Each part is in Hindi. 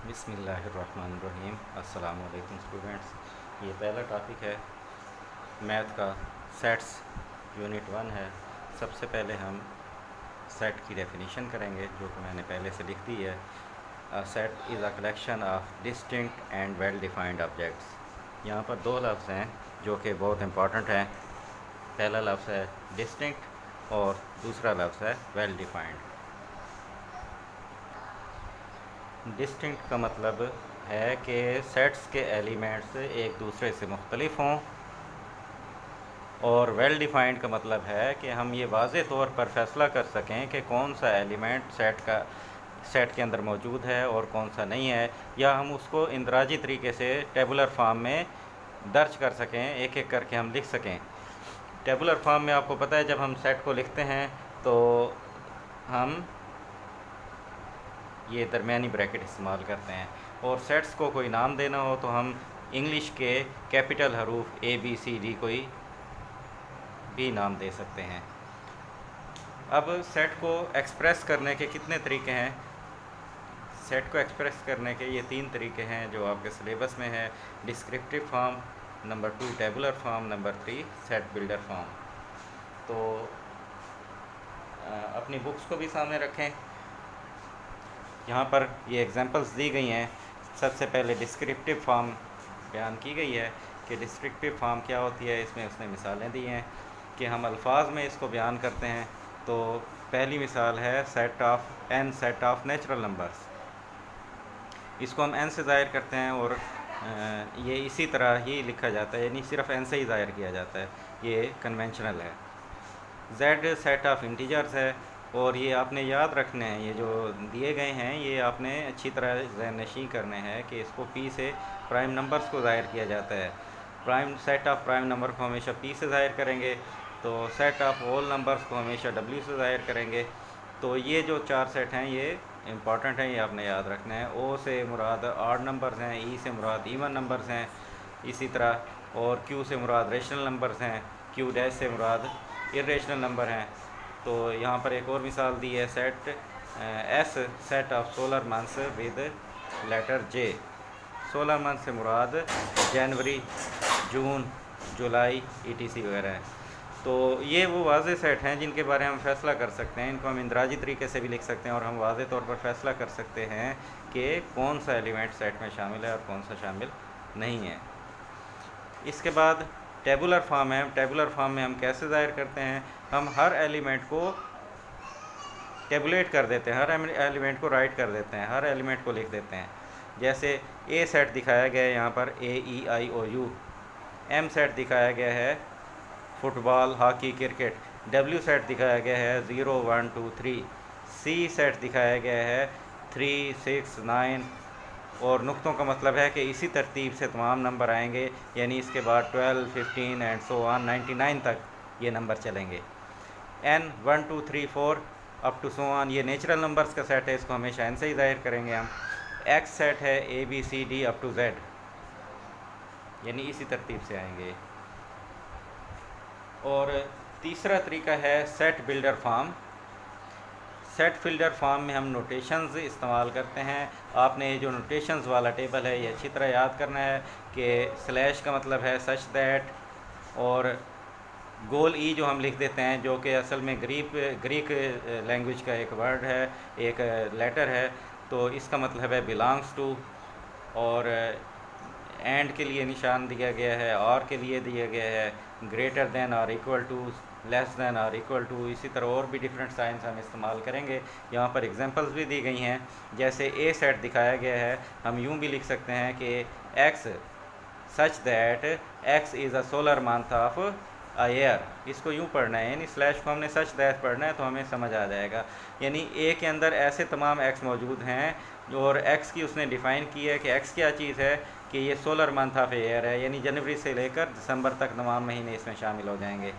बिस्मिल्लाहिर्रहमानिर्रहीम। अस्सलाम वालेकुम स्टूडेंट्स। ये पहला टॉपिक है मैथ का, सेट्स यूनिट 1 है। सबसे पहले हम सेट की डेफिनेशन करेंगे जो कि मैंने पहले से लिख दी है। Set is a collection of distinct and well defined objects. यहाँ पर दो लफ्ज़ हैं जो कि बहुत इंपॉर्टेंट हैं। पहला लफ्ज़ है डिस्टिंक्ट और दूसरा लफ्ज़ है वेल डिफाइंड। डिस्टिंक्ट का मतलब है कि सेट्स के एलिमेंट्स एक दूसरे से मुख्तलिफ हों, और वेल डिफाइंड का मतलब है कि हम ये वाज़े तौर पर फैसला कर सकें कि कौन सा एलिमेंट सेट के अंदर मौजूद है और कौन सा नहीं है, या हम उसको इंदराजी तरीके से टेबुलर फॉर्म में दर्ज कर सकें, एक एक करके हम लिख सकें। टेबुलर फॉर्म में आपको पता है जब हम सेट को लिखते हैं तो हम ये दरमियानी ब्रैकेट इस्तेमाल करते हैं, और सेट्स को कोई नाम देना हो तो हम इंग्लिश के कैपिटल हरूफ ABCD कोई भी नाम दे सकते हैं। अब सेट को एक्सप्रेस करने के कितने तरीके हैं? सेट को एक्सप्रेस करने के ये 3 तरीके हैं जो आपके सिलेबस में है। Descriptive form, number 2 tabular form, number 3 set builder form. तो अपनी बुक्स को भी सामने रखें। यहाँ पर ये एग्जांपल्स दी गई हैं। सबसे पहले डिस्क्रिप्टिव फॉर्म बयान की गई है कि डिस्क्रिप्टिव फॉर्म क्या होती है। इसमें उसने मिसालें दी हैं कि हम अल्फाज में इसको बयान करते हैं। तो पहली मिसाल है सेट ऑफ नेचुरल नंबर्स। इसको हम n से ज़ाहिर करते हैं और ये इसी तरह ही लिखा जाता है, यानी सिर्फ n से ही ज़ाहिर किया जाता है। ये कन्वेंशनल है। z सेट ऑफ इंटीजर्स है, और ये आपने याद रखने हैं, ये जो दिए गए हैं ये आपने अच्छी तरह ज़हननशीं करने हैं कि इसको p से प्राइम नंबर्स को ज़ाहिर किया जाता है। सेट ऑफ प्राइम नंबर को हमेशा p से ज़ाहिर करेंगे, तो सेट ऑफ होल नंबर्स को हमेशा w से ज़ाहिर करेंगे। तो ये जो 4 सेट हैं ये इम्पॉर्टेंट हैं, ये आपने याद रखना है। o से मुराद ऑड नंबर्स हैं, e से मुराद इवन नंबर्स हैं, इसी तरह, और q से मुराद रेशनल नंबर्स हैं, q डैश से मुराद इरेशनल नंबर हैं। तो यहाँ पर एक और मिसाल दी है, set of solar months with letter J। 16 month से मुराद जनवरी, जून, जुलाई ETC वगैरह है। तो ये वो वाज़े सेट हैं जिनके बारे में हम फैसला कर सकते हैं। इनको हम इंदराजी तरीके से भी लिख सकते हैं और हम वाज़े तौर पर फैसला कर सकते हैं कि कौन सा एलिमेंट सेट में शामिल है और कौन सा शामिल नहीं है। इसके बाद टेबुलर फॉर्म है। टेबुलर फॉर्म में हम कैसे ज़ाहिर करते हैं? हम हर एलिमेंट को टेबुलेट कर देते हैं, हर एलिमेंट को राइट कर देते हैं, हर एलिमेंट को लिख देते हैं। जैसे A सेट दिखाया गया है यहाँ पर AEIOU, M सेट दिखाया गया है football, hockey, cricket, W set दिखाया गया है 0 1 2 3, C सेट दिखाया गया है 3 6 9, और नुक्तों का मतलब है कि इसी तरतीब से तमाम नंबर आएंगे, यानी इसके बाद 12 15 एंड सो ऑन 99 तक ये नंबर चलेंगे। n 1 2 3 4 up to so on, ये नेचुरल नंबर्स का सेट है, इसको हमेशा n से ही ज़ाहिर करेंगे हम। x सेट है ABCD अप टू Z, यानी इसी तरतीब से आएंगे। और तीसरा तरीका है set builder form. Set builder form में हम नोटेशंस इस्तेमाल करते हैं। आपने ये जो नोटेशंस वाला टेबल है ये अच्छी तरह याद करना है कि स्लैश का मतलब है सच दैट, और गोल ई जो हम लिख देते हैं जो कि असल में ग्रीक लैंग्वेज का एक वर्ड है, एक लेटर है, तो इसका मतलब है बिलोंग्स टू। और एंड के लिए निशान दिया गया है, और के लिए दिया गया है ग्रेटर देन और इक्वल टू, लेस देन और इक्वल टू। इसी तरह और भी डिफरेंट साइंस हम इस्तेमाल करेंगे। यहाँ पर एग्जांपल्स भी दी गई हैं। जैसे A सेट दिखाया गया है, हम यूँ भी लिख सकते हैं कि x such that x is a solar month of a year. इसको यूँ पढ़ना है, यानी स्लैश को हमने सच दैट पढ़ना है तो हमें समझ आ जाएगा। यानी A के अंदर ऐसे तमाम x मौजूद हैं, और x की उसने डिफ़ाइन की है कि x क्या चीज़ है, कि ये सोलर मंथ ऑफ ईयर है, यानी जनवरी से लेकर दिसंबर तक तमाम महीने इसमें शामिल हो जाएंगे,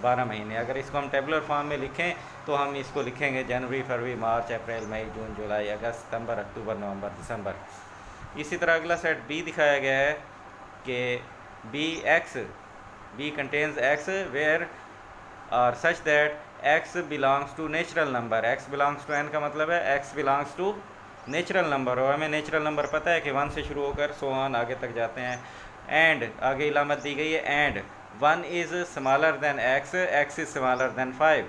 12 महीने। अगर इसको हम टेबुलर फॉर्म में लिखें तो हम इसको लिखेंगे जनवरी, फरवरी, मार्च, अप्रैल, मई, जून, जुलाई, अगस्त, सितंबर, अक्टूबर, नवंबर, दिसंबर। इसी तरह अगला सेट B दिखाया गया है कि B कंटेन्स x वेयर और such that x belongs to natural number. x belongs to n का मतलब है x belongs to natural number, और हमें नेचुरल नंबर पता है कि 1 से शुरू होकर सो ऑन आगे तक जाते हैं। एंड आगे इलामत दी गई है and 1 is smaller than x, x is smaller than 5।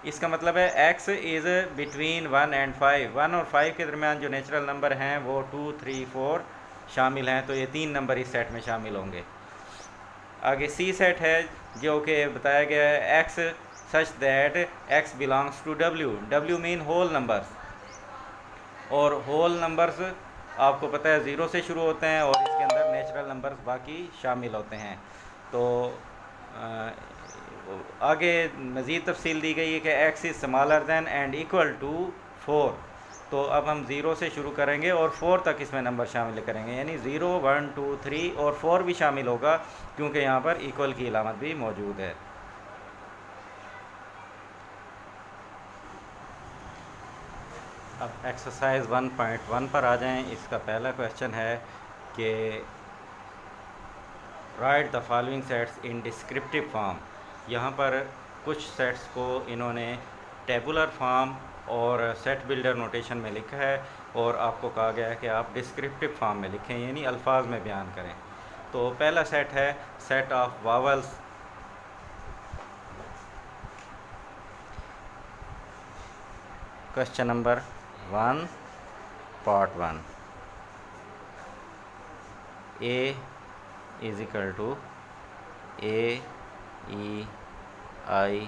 इसका मतलब है x इज़ बिटवीन 1 एंड 5। 1 और 5 के दरमियान जो नेचुरल नंबर हैं वो 2, 3, 4 शामिल हैं, तो ये 3 नंबर इस सेट में शामिल होंगे। आगे सी सेट है जो कि बताया गया है x such that x belongs to w। w mean whole numbers, और होल नंबर्स आपको पता है 0 से शुरू होते हैं और इसके अंदर नेचुरल नंबर्स बाकी शामिल होते हैं। तो आगे मज़ीद तफसील दी गई है कि x is smaller than and equal to 4। तो अब हम 0 से शुरू करेंगे और 4 तक इसमें नंबर शामिल करेंगे, यानी 0, 1, 2, 3 और 4 भी शामिल होगा क्योंकि यहाँ पर इक्वल की अलामत भी मौजूद है। अब एक्सरसाइज 1.1 पर आ जाएं। इसका पहला क्वेश्चन है कि right the following sets in descriptive form. यहाँ पर कुछ सेट्स को इन्होंने टेबुलर फॉर्म और सेट बिल्डर नोटेशन में लिखा है और आपको कहा गया है कि आप डिस्क्रिप्टिव फॉर्म में लिखें, यानी अल्फाज में बयान करें। तो पहला सेट है set of vowels. Question number 1 part 1, A is equal to A E I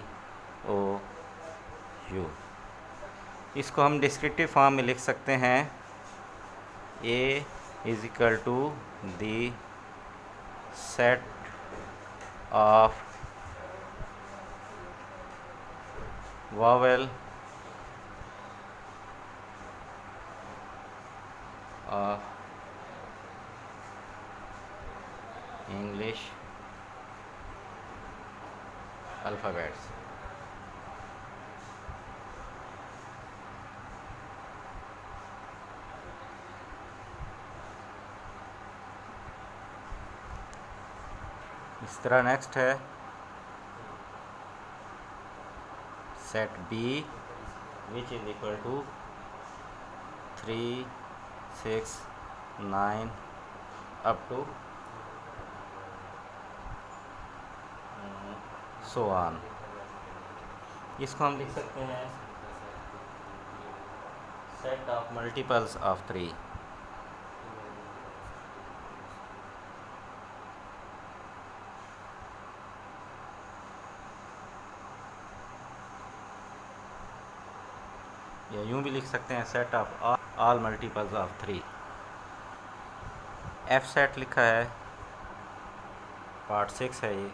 O U। इसको हम डिस्क्रिप्टिव फॉर्म में लिख सकते हैं A is equal to the set of vowel of English alphabets. इस तरह नेक्स्ट है set B which is equal to 3, 6, 9 up to so on. इसको हम लिख सकते हैं सेट ऑफ मल्टीपल्स ऑफ 3। या यूँ भी लिख सकते हैं set of all multiples of 3। F set लिखा है, पार्ट 6 है ये।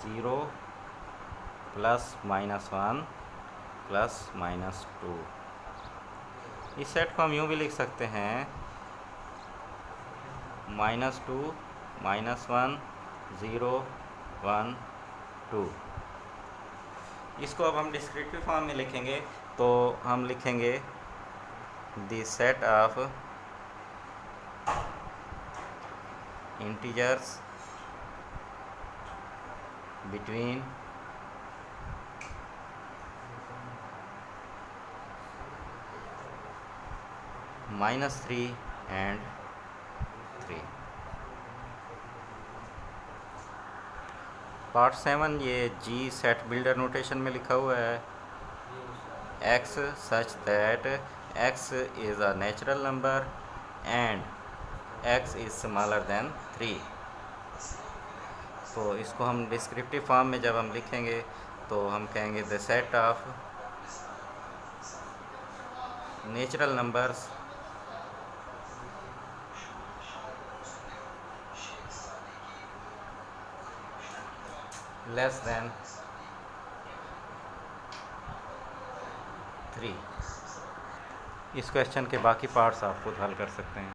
0 प्लस माइनस 1 प्लस माइनस 2। इस सेट को हम यूँ भी लिख सकते हैं -2 -1 0 1 2। इसको अब हम डिस्क्रिप्टिव फॉर्म में लिखेंगे तो हम लिखेंगे the set of integers between -3 and 3। Part 7 ये जी सेट बिल्डर नोटेशन में लिखा हुआ है x such that x is a natural number and x is smaller than 3। तो इसको हम डिस्क्रिप्टिव फॉर्म में जब हम लिखेंगे तो हम कहेंगे the set of natural numbers less than 3। इस क्वेश्चन के बाकी पार्ट्स आप खुद हल कर सकते हैं।